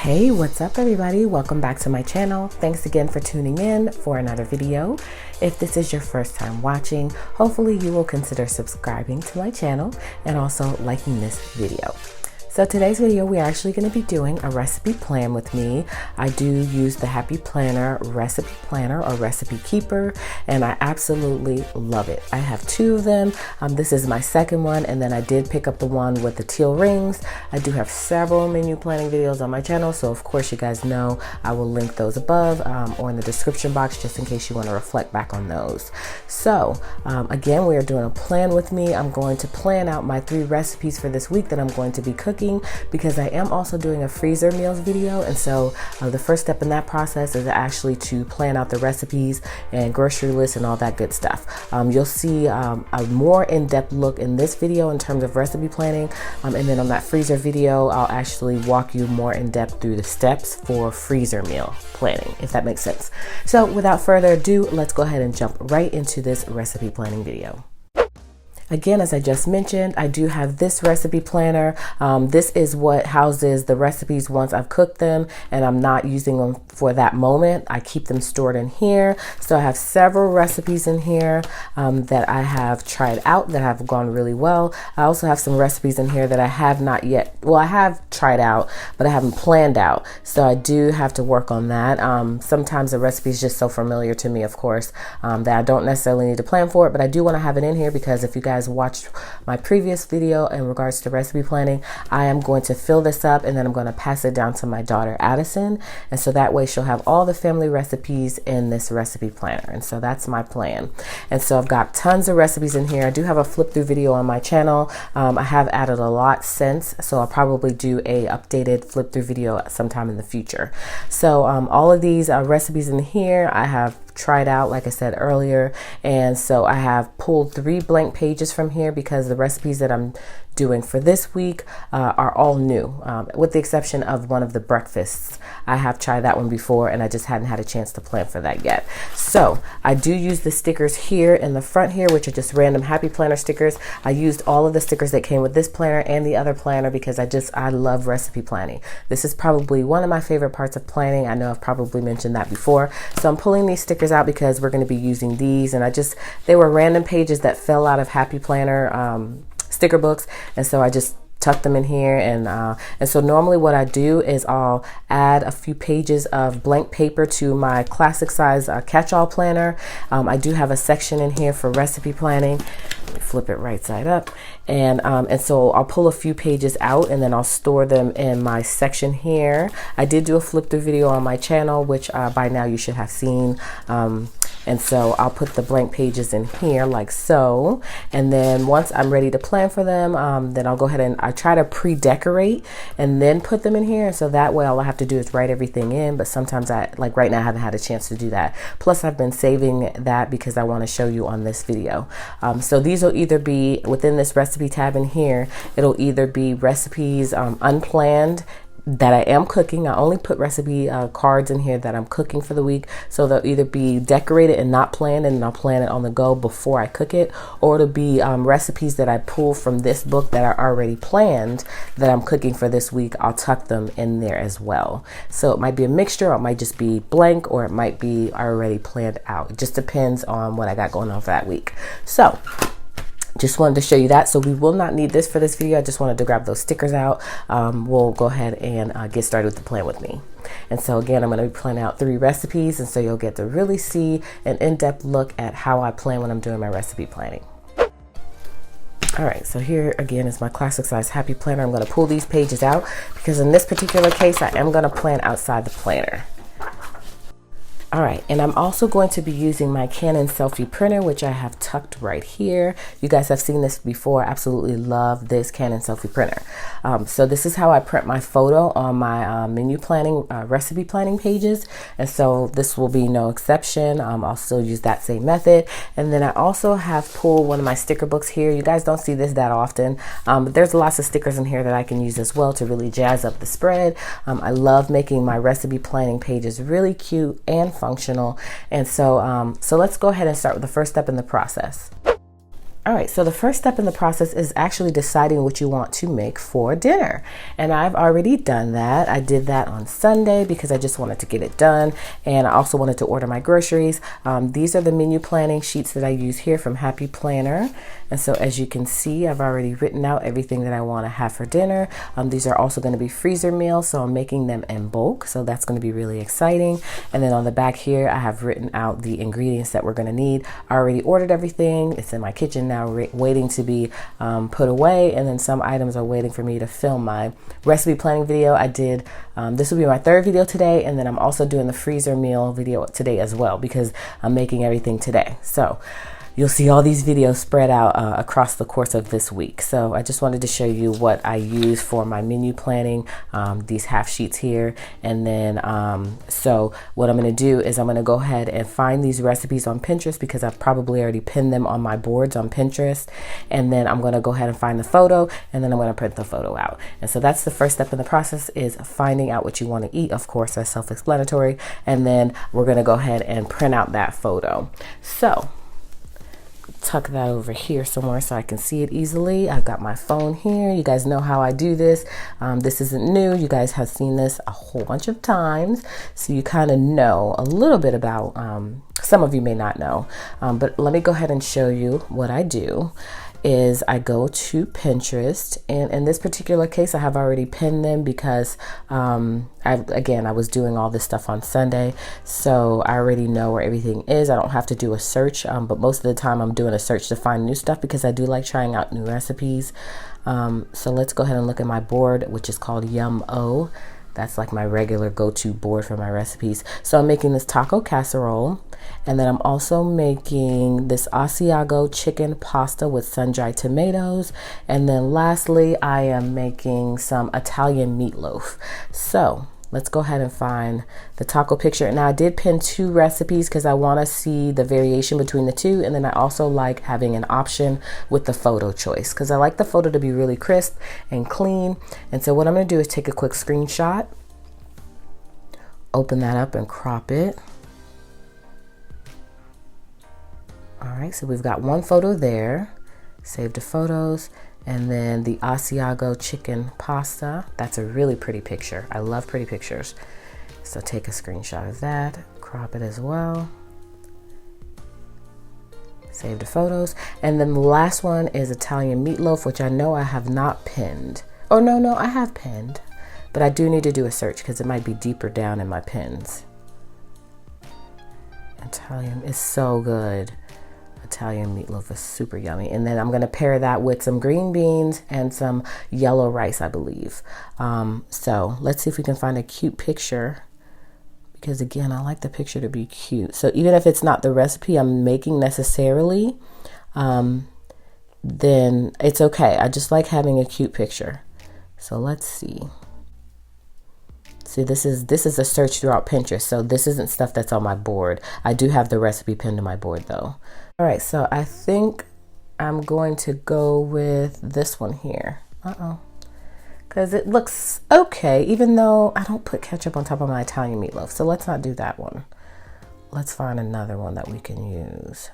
Hey, what's up everybody? Welcome back to my channel. Thanks again for tuning in for another video. If this is your first time watching, hopefully you will consider subscribing to my channel and also liking this video. So today's video, we're actually going to be doing a recipe plan with me. I do use the Happy Planner recipe planner or recipe keeper, and I absolutely love it. I have two of them. This is my second one, and then I did pick up the one with the teal rings. I do have several menu planning videos on my channel, so of course you guys know I will link those above or in the description box just in case you want to reflect back on those. So again, we are doing a plan with me. I'm going to plan out my 3 recipes for this week that I'm going to be cooking, because I am also doing a freezer meals video, and so the first step in that process is actually to plan out the recipes and grocery lists and all that good stuff. You'll see a more in-depth look in this video in terms of recipe planning, and then on that freezer video I'll actually walk you more in depth through the steps for freezer meal planning, if that makes sense. So without further ado, let's go ahead and jump right into this recipe planning video. Again, as I just mentioned, I do have this recipe planner. This is what houses the recipes once I've cooked them and I'm not using them for that moment. I keep them stored in here. So I have several recipes in here that I have tried out that have gone really well. I also have some recipes in here that I have not yet, well, I have tried out, but I haven't planned out. So I do have to work on that. Sometimes the recipe is just so familiar to me, of course, that I don't necessarily need to plan for it, but I do want to have it in here because if you guys watched my previous video in regards to recipe planning, I am going to fill this up and then I'm going to pass it down to my daughter Addison, and so that way she'll have all the family recipes in this recipe planner, and so that's my plan. And so I've got tons of recipes in here. I do have a flip through video on my channel. I have added a lot since, so I'll probably do a updated flip through video sometime in the future. So all of these recipes in here I have tried out, like I said earlier, and so I have pulled 3 blank pages from here because the recipes that I'm doing for this week are all new, with the exception of one of the breakfasts. I have tried that one before and I just hadn't had a chance to plan for that yet. So I do use the stickers here in the front here, which are just random Happy Planner stickers. I used all of the stickers that came with this planner and the other planner because I love recipe planning. This is probably one of my favorite parts of planning. I know I've probably mentioned that before. So I'm pulling these stickers out because we're going to be using these, and they were random pages that fell out of Happy Planner sticker books, and so I just tuck them in here, and so normally what I do is I'll add a few pages of blank paper to my classic size catch-all planner. I do have a section in here for recipe planning. Let me flip it right side up, and so I'll pull a few pages out and then I'll store them in my section here. I did do a flip through video on my channel, which by now you should have seen. And so I'll put the blank pages in here like so, and then once I'm ready to plan for them, then I'll go ahead and I try to pre-decorate and then put them in here, and so that way all I have to do is write everything in. But sometimes like right now I haven't had a chance to do that, plus I've been saving that because I want to show you on this video. So these will either be within this recipe tab in here, it'll either be recipes unplanned that I am cooking. I only put recipe cards in here that I'm cooking for the week, so they'll either be decorated and not planned and I'll plan it on the go before I cook it, or it'll be recipes that I pull from this book that are already planned that I'm cooking for this week. I'll tuck them in there as well. So it might be a mixture, or it might just be blank, or it might be already planned out. It just depends on what I got going on for that week. So just wanted to show you that. So we will not need this for this video. I just wanted to grab those stickers out. We'll go ahead and get started with the plan with me. And so again, I'm going to be planning out 3 recipes, and so you'll get to really see an in-depth look at how I plan when I'm doing my recipe planning. All right, so here again is my classic size Happy Planner. I'm going to pull these pages out because in this particular case, I am going to plan outside the planner. All right, and I'm also going to be using my Canon selfie printer, which I have tucked right here. You guys have seen this before. I absolutely love this Canon selfie printer. So this is how I print my photo on my menu planning, recipe planning pages. And so this will be no exception. I'll still use that same method. And then I also have pulled one of my sticker books here. You guys don't see this that often, but there's lots of stickers in here that I can use as well to really jazz up the spread. I love making my recipe planning pages really cute and functional. And so so let's go ahead and start with the first step in the process. All right, so the first step in the process is actually deciding what you want to make for dinner. And I've already done that. I did that on Sunday because I just wanted to get it done. And I also wanted to order my groceries. These are the menu planning sheets that I use here from Happy Planner. And so as you can see, I've already written out everything that I want to have for dinner. These are also going to be freezer meals, so I'm making them in bulk. So that's going to be really exciting. And then on the back here, I have written out the ingredients that we're going to need. I already ordered everything. It's in my kitchen now, waiting to be put away, and then some items are waiting for me to film my recipe planning video. I did this will be my third video today, and then I'm also doing the freezer meal video today as well because I'm making everything today. So you'll see all these videos spread out across the course of this week. So I just wanted to show you what I use for my menu planning, these half sheets here. And then, so what I'm gonna do is I'm gonna go ahead and find these recipes on Pinterest because I've probably already pinned them on my boards on Pinterest. And then I'm gonna go ahead and find the photo, and then I'm gonna print the photo out. And so that's the first step in the process, is finding out what you wanna eat. Of course, that's self-explanatory. And then we're gonna go ahead and print out that photo. So tuck that over here somewhere so I can see it easily. I've got my phone here. You guys know how I do this. This isn't new. You guys have seen this a whole bunch of times, so you kind of know a little bit about, some of you may not know, but let me go ahead and show you what I do. Is I go to Pinterest, and in this particular case I have already pinned them because I was doing all this stuff on Sunday, so I already know where everything is. I don't have to do a search, but most of the time I'm doing a search to find new stuff because I do like trying out new recipes. So let's go ahead and look at my board, which is called Yum-O. That's like my regular go-to board for my recipes. So I'm making this taco casserole, and then I'm also making this Asiago chicken pasta with sun-dried tomatoes. And then lastly, I am making some Italian meatloaf. So let's go ahead and find the taco picture. Now I did pin 2 recipes because I want to see the variation between the 2. And then I also like having an option with the photo choice because I like the photo to be really crisp and clean. And so what I'm going to do is take a quick screenshot, open that up and crop it. All right, so we've got one photo there, save to photos, and then the Asiago chicken pasta. That's a really pretty picture. I love pretty pictures. So take a screenshot of that, crop it as well, save to photos. And then the last one is Italian meatloaf, which I know I have not pinned. Oh, no, I have pinned, but I do need to do a search because it might be deeper down in my pins. Italian is so good. Italian meatloaf is super yummy. And then I'm going to pair that with some green beans and some yellow rice, I believe. So let's see if we can find a cute picture, because again, I like the picture to be cute. So even if it's not the recipe I'm making necessarily, then it's okay. I just like having a cute picture. So let's see. See, this is a search throughout Pinterest, so this isn't stuff that's on my board. I do have the recipe pinned to my board though. All right, so I think I'm going to go with this one here. Because it looks okay, even though I don't put ketchup on top of my Italian meatloaf. So let's not do that one. Let's find another one that we can use.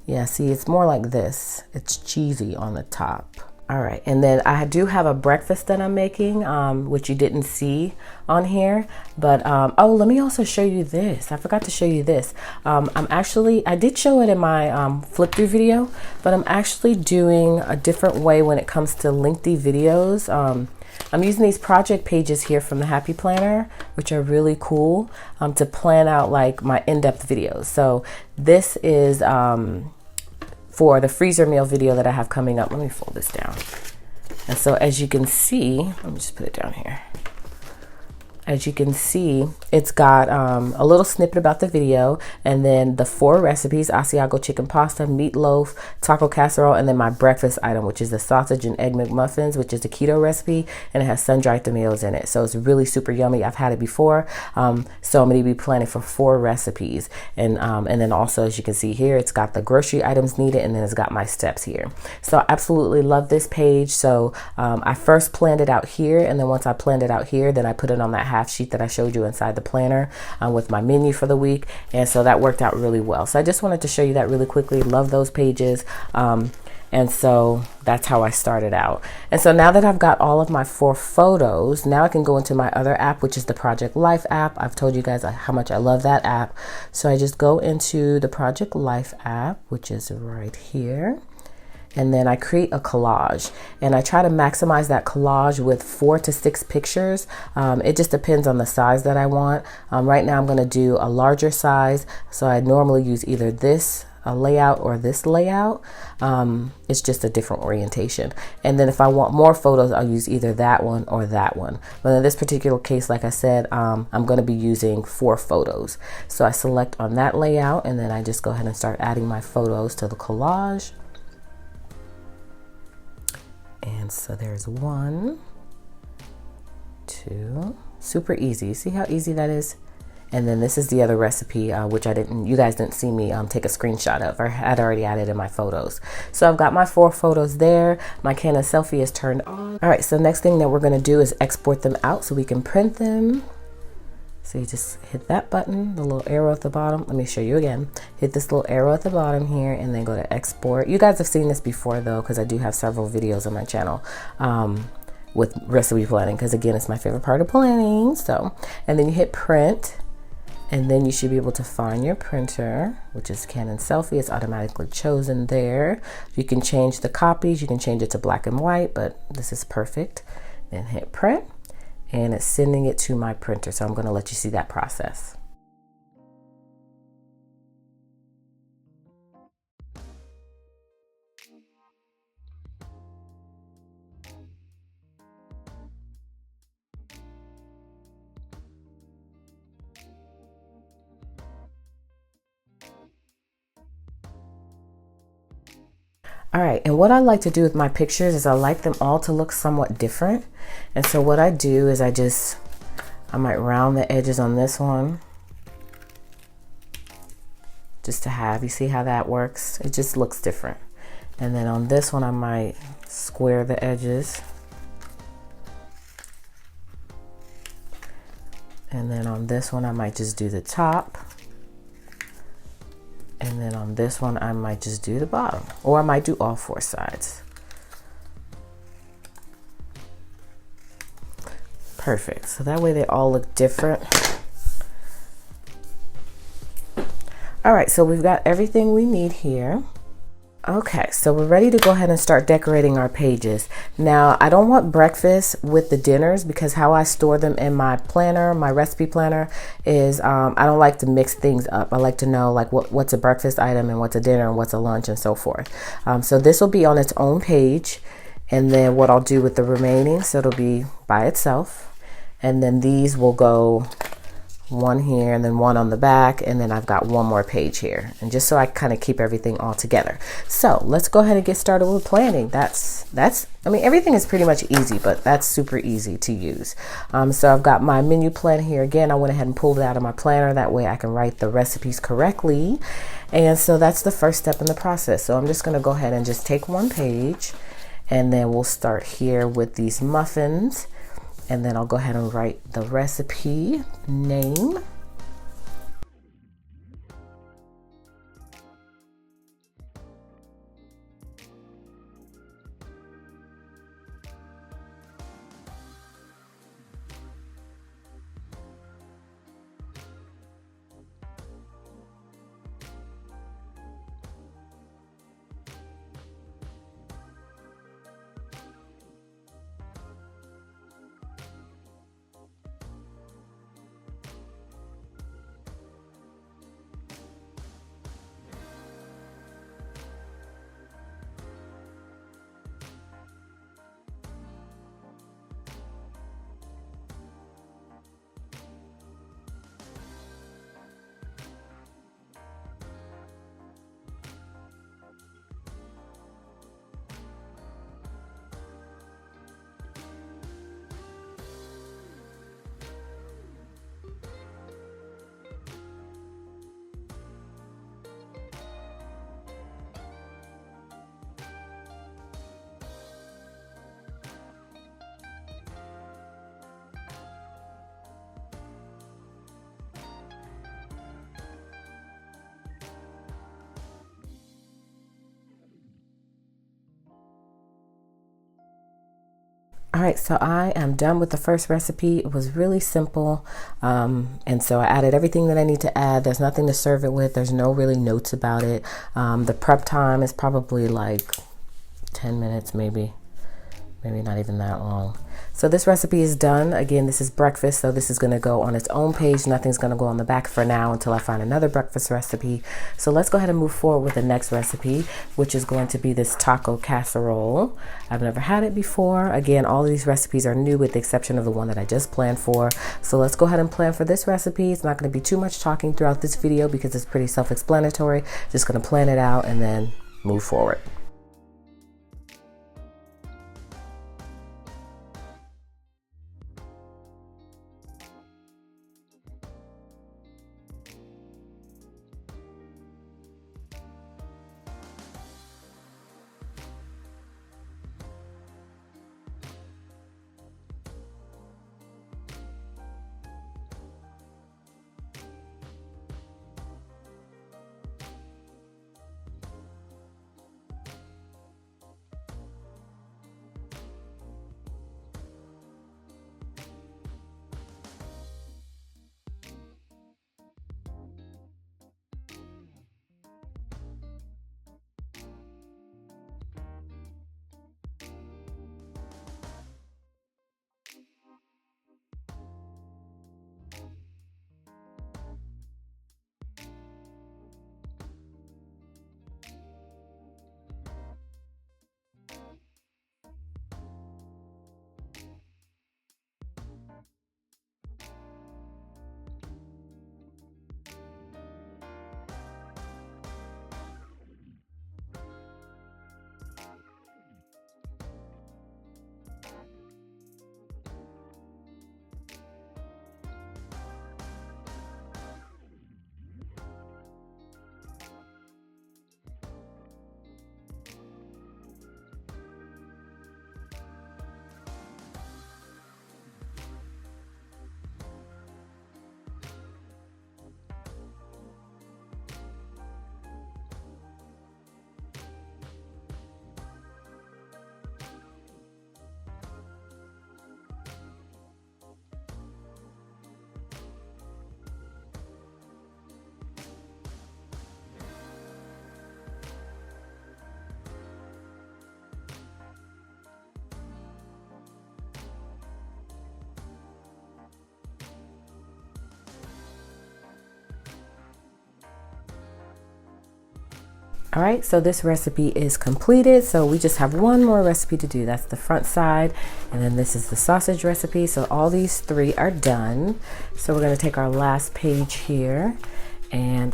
Yeah, see, it's more like this. It's cheesy on the top. All right, and then I do have a breakfast that I'm making, which you didn't see on here, but oh, let me also show you this. I forgot to show you this. I did show it in my flip through video, but I'm actually doing a different way when it comes to lengthy videos. I'm using these project pages here from the Happy Planner, which are really cool, to plan out like my in-depth videos. So this is for the freezer meal video that I have coming up. Let me fold this down. And so as you can see, let me just put it down here. As you can see, it's got a little snippet about the video, and then the 4 recipes: Asiago chicken pasta, meatloaf, taco casserole, and then my breakfast item, which is the sausage and egg McMuffins, which is a keto recipe, and it has sun-dried tomatoes in it. So it's really super yummy. I've had it before. So I'm going to be planning for 4 recipes. And then also, as you can see here, it's got the grocery items needed, and then it's got my steps here. So I absolutely love this page. So I first planned it out here, and then once I planned it out here, then I put it on that half sheet that I showed you inside the planner with my menu for the week. And so that worked out really well. So I just wanted to show you that really quickly. Love those pages. And so that's how I started out. And so now that I've got all of my 4 photos, now I can go into my other app, which is the Project Life app. I've told you guys how much I love that app. So I just go into the Project Life app, which is right here. And then I create a collage, and I try to maximize that collage with 4 to 6 pictures. It just depends on the size that I want. Right now I'm going to do a larger size. So I normally use either this layout or this layout. It's just a different orientation. And then if I want more photos, I'll use either that one or that one. But in this particular case, like I said, I'm going to be using 4 photos. So I select on that layout, and then I just go ahead and start adding my photos to the collage. And so there's 1, 2, super easy. See how easy that is? And then this is the other recipe, which you guys didn't see me take a screenshot of, or had already added in my photos. So I've got my 4 photos there. My Canon selfie is turned on. All right, so next thing that we're gonna do is export them out so we can print them. So you just hit that button, the little arrow at the bottom. Let me show you again. Hit this little arrow at the bottom here, and then go to export. You guys have seen this before though, because I do have several videos on my channel with recipe planning, because again, it's my favorite part of planning. So, and then you hit print. And then you should be able to find your printer, which is Canon Selfie. It's automatically chosen there. You can change the copies. You can change it to black and white, but this is perfect. Then hit print, and it's sending it to my printer. So I'm going to let you see that process. All right, and what I like to do with my pictures is I like them all to look somewhat different. And so what I do is I might round the edges on this one, just to have, you see how that works? It just looks different. And then on this one, I might square the edges. And then on this one, I might just do the top. And then on this one, I might just do the bottom, or I might do all 4 sides. Perfect. So that way they all look different. All right, so we've got everything we need here. Okay, so we're ready to go ahead and start decorating our pages. Now, I don't want breakfast with the dinners, because how I store them in my planner, my recipe planner, is I don't like to mix things up. I like to know like what's a breakfast item and what's a dinner and what's a lunch and so forth. So this will be on its own page, and then what I'll do with the remaining, so it'll be by itself, and then these will go one here and then one on the back, and then I've got one more page here, and just so I kind of keep everything all together. So let's go ahead and get started with planning. I mean, everything is pretty much easy, but that's super easy to use. So I've got my menu plan here. Again, I went ahead and pulled it out of my planner, that way I can write the recipes correctly. And so that's the first step in the process. So I'm just going to go ahead and just take one page, and then we'll start here with these muffins. And then I'll go ahead and write the recipe name. All right, so I am done with the first recipe. It was really simple. And so I added everything that I need to add. There's nothing to serve it with. There's no really notes about it. The prep time is probably like 10 minutes, maybe not even that long. So this recipe is done. Again, this is breakfast, so this is going to go on its own page. Nothing's going to go on the back for now until I find another breakfast recipe. So let's go ahead and move forward with the next recipe, which is going to be this taco casserole. I've never had it before. Again, all of these recipes are new with the exception of the one that I just planned for. So let's go ahead and plan for this recipe. It's not going to be too much talking throughout this video because it's pretty self-explanatory. Just going to plan it out and then move forward. All right, so this recipe is completed. So we just have one more recipe to do. That's the front side. And then this is the sausage recipe. So all these three are done. So we're gonna take our last page here and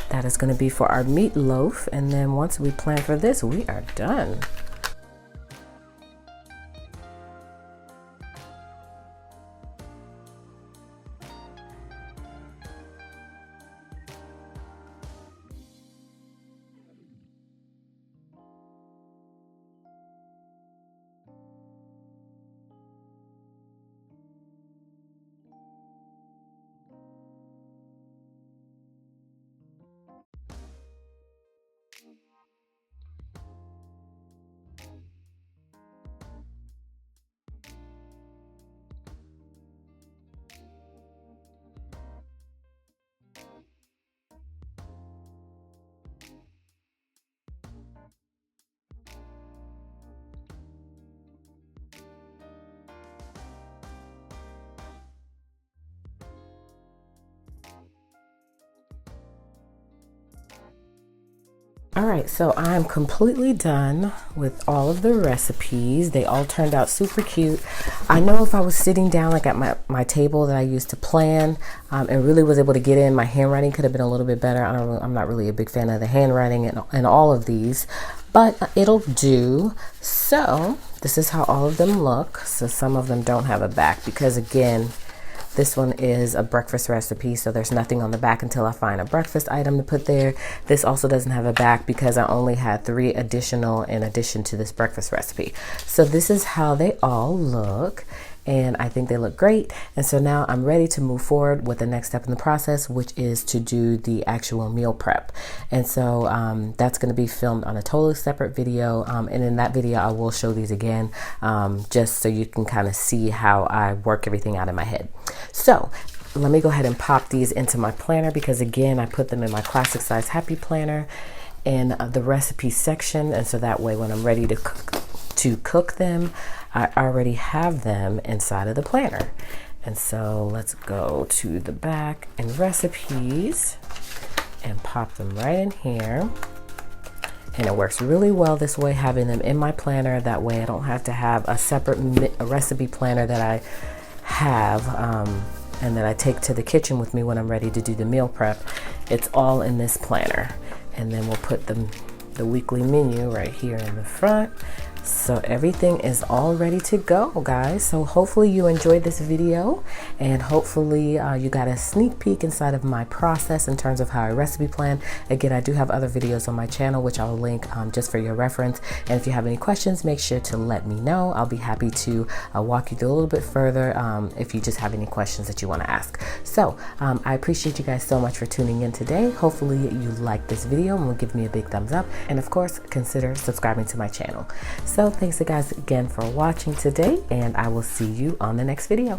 that is gonna be for our meatloaf. And then once we plan for this, we are done. All right, so I'm completely done with all of the recipes. They all turned out super cute. I know if I was sitting down like at my table that I used to plan and really was able to get in, my handwriting could have been a little bit better. I'm not really a big fan of the handwriting in all of these, but it'll do. So this is how all of them look. So some of them don't have a back because again, this one is a breakfast recipe, so there's nothing on the back until I find a breakfast item to put there. This also doesn't have a back because I only had 3 additional in addition to this breakfast recipe. So this is how they all look. and I think they look great. And so now I'm ready to move forward with the next step in the process, which is to do the actual meal prep. And so that's going to be filmed on a totally separate video, and in that video I will show these again, just so you can kind of see how I work everything out in my head. So let me go ahead and pop these into my planner, because again, I put them in my classic size happy planner in the recipe section, and so that way when I'm ready to cook them, I already have them inside of the planner. And so let's go to the back and recipes and pop them right in here. And it works really well this way, having them in my planner. That way I don't have to have a separate recipe planner that I have and that I take to the kitchen with me when I'm ready to do the meal prep. It's all in this planner. And then we'll put the weekly menu right here in the front. So everything is all ready to go, guys. So hopefully you enjoyed this video, and hopefully you got a sneak peek inside of my process in terms of how I recipe plan. Again, I do have other videos on my channel, which I'll link just for your reference. And if you have any questions, make sure to let me know. I'll be happy to walk you through a little bit further if you just have any questions that you want to ask. So I appreciate you guys so much for tuning in today. Hopefully you liked this video and will give me a big thumbs up. And of course, consider subscribing to my channel. So thanks guys again for watching today, and I will see you on the next video.